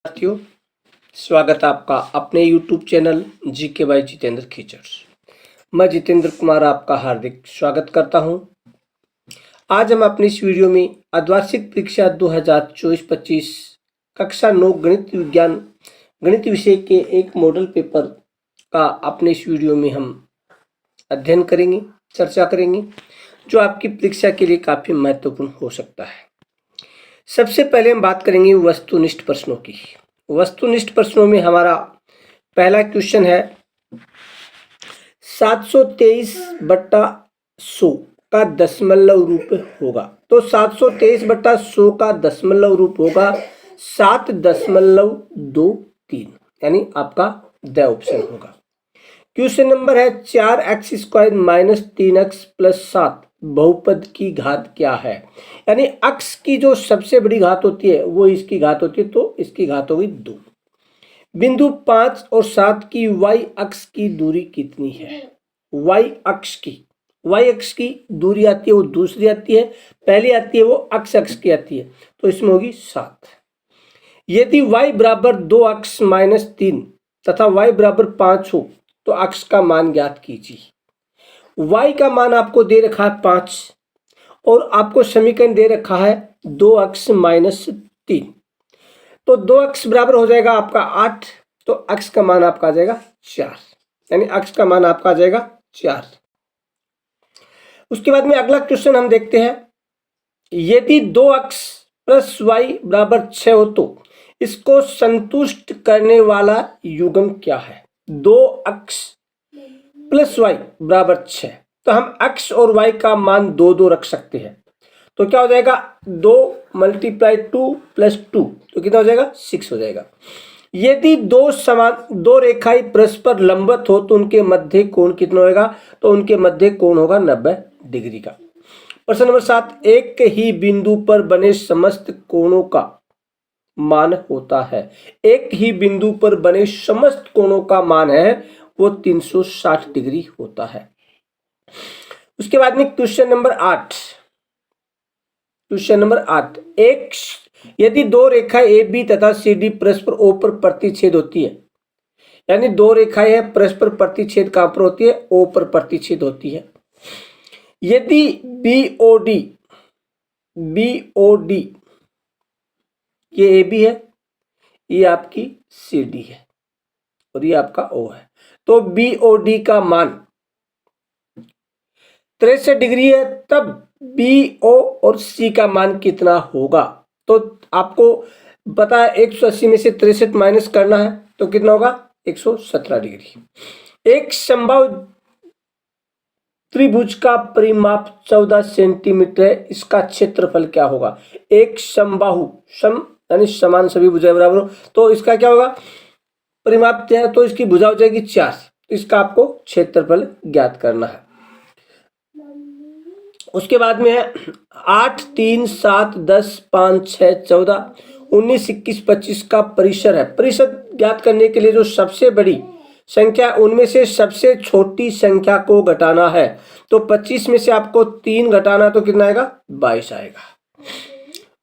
साथियों, स्वागत है आपका अपने YouTube channel GK by Jitendra Khichar. मैं जितेंद्र कुमार आपका हार्दिक स्वागत करता हूं। आज हम अपनी इस वीडियो में अर्धवार्षिक परीक्षा 2024-25 कक्षा 9 गणित विज्ञान गणित विषय के एक मॉडल पेपर का अपने इस वीडियो में हम अध्ययन करेंगे, चर्चा करेंगे, जो आपकी परीक्षा के लिए काफ़ी महत्वपूर्ण हो सकता है। सबसे पहले हम बात करेंगे वस्तुनिष्ठ प्रश्नों की। वस्तुनिष्ठ प्रश्नों में हमारा पहला क्वेश्चन है 723/100 का दशमलव रूप होगा। तो 723/100 का दशमलव रूप होगा 7.23, यानी आपका द ऑप्शन होगा। क्वेश्चन नंबर है 4x² - 3x + 7 बहुपद की घात क्या है। यानी x की जो सबसे बड़ी घात होती है वो इसकी घात होती है, तो इसकी घात होगी 2। बिंदु 5 और 7 की y अक्ष की दूरी कितनी है। y अक्ष की दूरी आती है, वो दूसरी आती है, पहली आती है वो अक्ष की आती है, तो इसमें होगी 7। यदि y बराबर 2x - 3 तथा y बराबर 5 हो तो x का मान ज्ञात कीजिए। y का मान आपको दे रखा है 5 और आपको समीकरण दे रखा है 2x - 3, तो 2x बराबर हो जाएगा आपका 8, तो x का मान आपका आ जाएगा 4, यानी x का मान आपका आ जाएगा 4। उसके बाद में अगला क्वेश्चन हम देखते हैं, यदि 2x + y बराबर 6 हो तो इसको संतुष्ट करने वाला युग्म क्या है। 2x + y बराबर 6, तो हम x और y का मान 2 रख सकते हैं, तो क्या हो जाएगा 2 × 2 + 2, तो कितना हो जाएगा 6 हो जाएगा। यदि दो रेखाएं परस्पर लंबवत हो तो उनके मध्य कोण कितना होगा, तो उनके मध्य कोण होगा 90 डिग्री का। प्रश्न नंबर 7, एक ही बिंदु पर बने समस्त कोणों का मान होता है। एक ही बिंदु पर बने समस्त कोणों का मान है वो 360 डिग्री होता है। उसके बाद में क्वेश्चन नंबर 8, यदि दो रेखाएं AB तथा CD परस्पर O पर प्रतिच्छेद होती है, यानी दो रेखाएं हैं परस्पर प्रतिच्छेद कहां पर होती है, O पर प्रतिच्छेद होती है। यदि BOD ये AB है, ये आपकी CD है और ये आपका O है, तो BOD का मान 63 डिग्री है, तब BO और C का मान कितना होगा। तो आपको पता है 180 में से 63 माइनस करना है, तो कितना होगा 117 डिग्री। एक समबाहु त्रिभुज का परिमाप 14 सेंटीमीटर है, इसका क्षेत्रफल क्या होगा। एक समबाहु यानी समान सभी भुजाएं बराबर हो, तो इसका क्या होगा परिमाप है, तो इसकी भुजा हो जाएगी 4, इसका आपको क्षेत्रफल ज्ञात करना है। उसके बाद में है 8, 3, 7, 10, 5, 6, 14, 19, 21, 25 का परिसर है। परिसर ज्ञात करने के लिए जो सबसे बड़ी संख्या उनमें से सबसे छोटी संख्या को घटाना है, तो 25 में से आपको 3 घटाना, तो कितना आएगा 22 आएगा।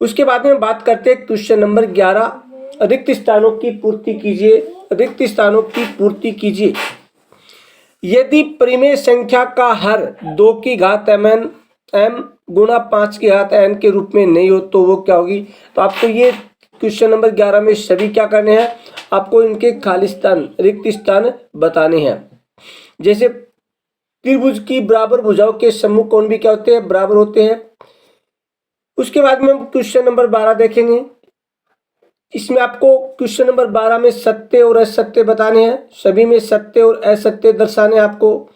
उसके बाद में बात करते हैं क्वेश्चन नंबर 11, रिक्त स्थानों की पूर्ति कीजिए। यदि परिमेय संख्या का हर 2 की घात m गुणा 5 की घात n के रूप में नहीं हो तो वो क्या होगी। तो आपको ये क्वेश्चन नंबर 11 में सभी क्या करने हैं, आपको इनके खाली स्थान रिक्त स्थान बताने हैं। जैसे त्रिभुज की बराबर भुजाओं के समूह कोण भी क्या होते हैं, बराबर होते हैं। उसके बाद में हम क्वेश्चन नंबर 12 देखेंगे। इसमें आपको क्वेश्चन नंबर 12 में सत्य और असत्य बताने हैं, सभी में सत्य और असत्य दर्शाने हैं आपको।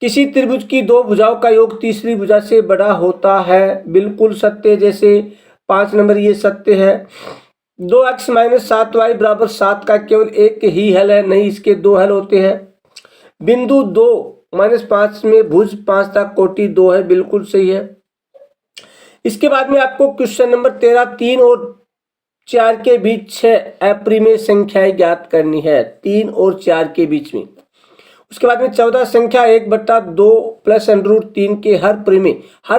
किसी त्रिभुज की 2 भुजाओं का योग तीसरी भुजा से बड़ा होता है, बिल्कुल सत्य। जैसे 5 नंबर ये सत्य है। 2x - 7y बराबर 7 का केवल एक ही हल है, नहीं इसके 2 हल होते हैं। बिंदु 2 - 5 में भुज 5 तक कोटि 2 है, बिल्कुल सही है। इसके बाद में आपको क्वेश्चन नंबर 13, 3 और 4 के बीच 6 अपरिमेय संख्याएं ज्ञात करनी है, 3 और 4 के बीच में। उसके बाद में 14 संख्या 1/2 + √3 के हर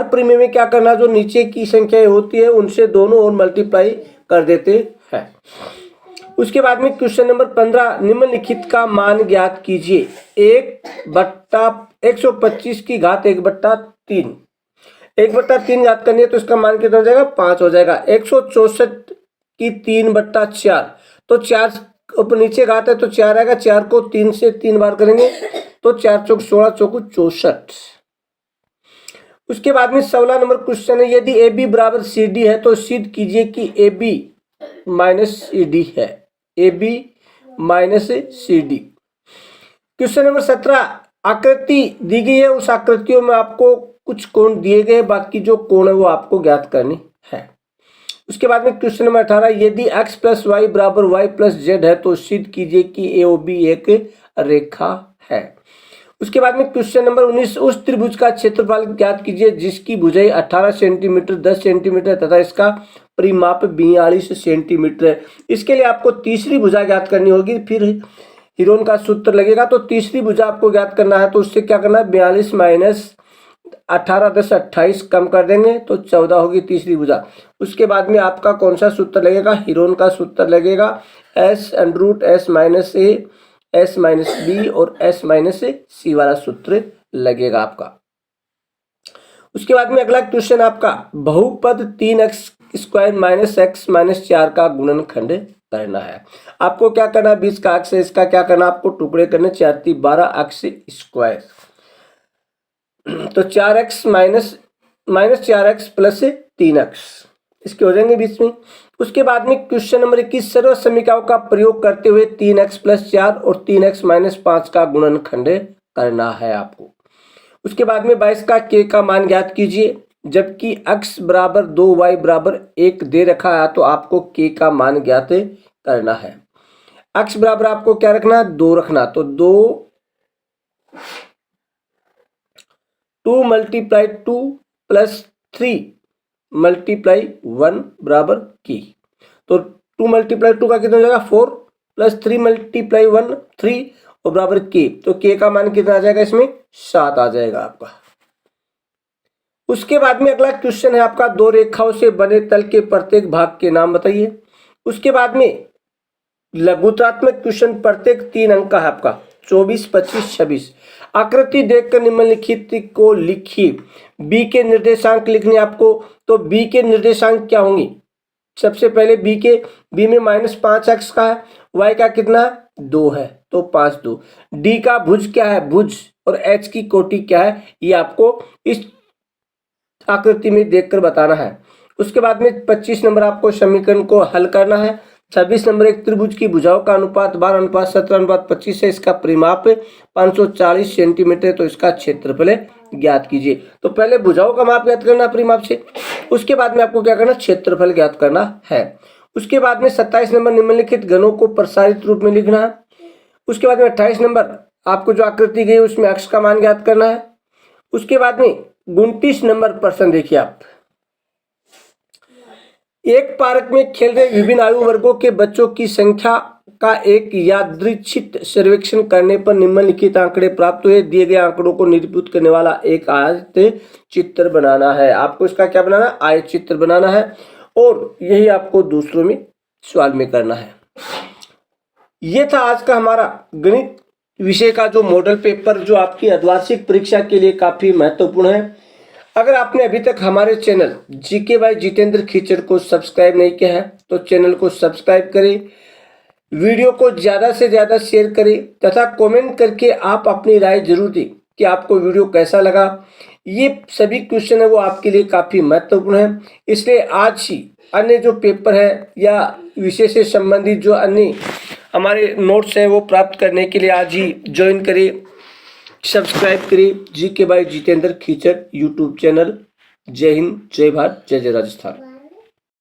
परिमेय में क्या करना, जो नीचे की संख्याएं होती है उनसे दोनों ओर मल्टीप्लाई कर देते है। उसके बाद में क्वेश्चन नंबर 15, निम्नलिखित का मान ज्ञात कीजिए। 1/125 की घात 1/3, 1/3 ज्ञात करनी है तो इसका मान कितना हो जाएगा, 5 हो जाएगा। 164 की 3/4, तो 4 ऊपर नीचे घात है तो 4 आएगा, 4 को 3 से 3 बार करेंगे तो 4 चौक 16, चौको 64। उसके बाद में 16 नंबर क्वेश्चन है, यदि ए बी बराबर सी डी है तो सिद्ध कीजिए कि A B minus C D है। A B minus C D. Question number 17, आकृति दी गई है, उस आकृतियों में आपको कुछ कोण दिए गए, बाकी जो कोण है वो आपको ज्ञात करनी है। उसके बाद में क्वेश्चन नंबर 18, यदि x प्लस वाई बराबर वाई प्लस जेड है तो सिद्ध कीजिए कि ए ओ बी एक रेखा है। उसके बाद में क्वेश्चन नंबर 19, उस त्रिभुज का क्षेत्रफल ज्ञात कीजिए जिसकी भुजाई 18 सेंटीमीटर 10 सेंटीमीटर तथा इसका परिमाप 42 सेंटीमीटर है। इसके लिए आपको तीसरी भुजा ज्ञात करनी होगी, फिर हीरोन का सूत्र लगेगा। तो तीसरी भुजा आपको ज्ञात करना है तो उससे क्या करना है, 42 माइनस 18 10 28 कम कर देंगे तो 14 होगी तीसरी भुजा। उसके बाद में आपका कौन सा सूत्र लगेगा, हीरोन का सूत्र लगेगा, s√s माइनस ए s माइनस बी और s माइनस सी वाला सूत्र लगेगा आपका। उसके बाद में अगला क्वेश्चन आपका, बहुपद 3x² माइनस x माइनस 4 का गुणनखंड करना है। आपको क्या करना है, 20 का अक्ष है, इसका क्या करना है, आपको टुकड़े करने, 4 × 12 अक्ष स्क्वायर, तो 4x minus 4x plus 3x इसके हो जाएंगे बीच में। उसके बाद में क्वेश्चन नंबर 21, सर्व समीकरणों का प्रयोग करते हुए 3x प्लस 4 और 3x माइनस 5 का गुणनखंड करना है आपको। उसके बाद में 22 का k का मान ज्ञात कीजिए, जबकि x बराबर 2 y बराबर 1 दे रखा है तो आपको k का मान ज्ञात करना है। x बराबर आपको क्या रखना है, 2 रखना, तो 2 मल्टीप्लाई 2 प्लस 3 मल्टीप्लाई 1 बराबर की, तो 2 मल्टीप्लाई 2 का कितना हो जाएगा, 4 प्लस 3 मल्टीप्लाई 1 3 और बराबर के, तो के का मान कितना आ जाएगा, इसमें 7 आ जाएगा आपका। उसके बाद में अगला क्वेश्चन है आपका, 2 रेखाओं से बने तल के प्रत्येक भाग के नाम बताइए। उसके बाद में लघुत्रात्मक क्वेश्चन, प्रत्येक 3 अंक का है आपका, 24 25 26। आकृति देखकर निम्नलिखित को लिखिए। बी के निर्देशांक लिखने आपको, तो बी के निर्देशांक क्या होंगे, सबसे पहले बी में -5x का है, y का कितना 2 है तो 5 2। डी का भुज क्या है, भुज, और h की कोटि क्या है, ये आपको इस आकृति में देखकर बताना है। उसके बाद में 25 नंबर आपको समीकरण को हल करना है। 26 नंबर, एक त्रिभुज की भुजाओं का अनुपात 12:17:25 है, इसका परिमाप 540 सेंटीमीटर, तो इसका क्षेत्रफल ज्ञात कीजिए। तो पहले भुजाओं का माप ज्ञात करना परिमाप से, उसके बाद में आपको क्या करना, क्षेत्रफल ज्ञात करना है। उसके बाद में 27 नंबर, निम्नलिखित घनों को प्रसारित रूप में लिखना है। उसके बाद में 28 नंबर, आपको जो आकृति गई उसमें अक्ष का मान ज्ञात करना है। उसके बाद में 29 नंबर प्रश्न देखिए आप, एक पार्क में खेल रहे विभिन्न आयु वर्गों के बच्चों की संख्या का एक यादृच्छिक सर्वेक्षण करने पर निम्नलिखित आंकड़े प्राप्त हुए। दिए गए आंकड़ों को निरूपित करने वाला एक आयत चित्र बनाना है। आपको इसका क्या बनाना है, आयत चित्र बनाना है, और यही आपको दूसरों में सवाल में करना है। ये था आज का हमारा गणित विषय का जो मॉडल पेपर, जो आपकी अर्धवार्षिक परीक्षा के लिए काफी महत्वपूर्ण है। अगर आपने अभी तक हमारे channel GK by Jitendra Khichar को सब्सक्राइब नहीं किया है तो चैनल को सब्सक्राइब करें, वीडियो को ज़्यादा से ज़्यादा शेयर करें तथा कमेंट करके आप अपनी राय जरूर दें कि आपको वीडियो कैसा लगा। ये सभी क्वेश्चन है वो आपके लिए काफ़ी महत्वपूर्ण है, इसलिए आज ही अन्य जो पेपर है या विषय से संबंधित जो अन्य हमारे नोट्स हैं वो प्राप्त करने के लिए आज ही ज्वाइन करें, सब्सक्राइब करें GK by Jitendra Khichar YouTube channel. जय हिंद, जय भारत, जय जय राजस्थान।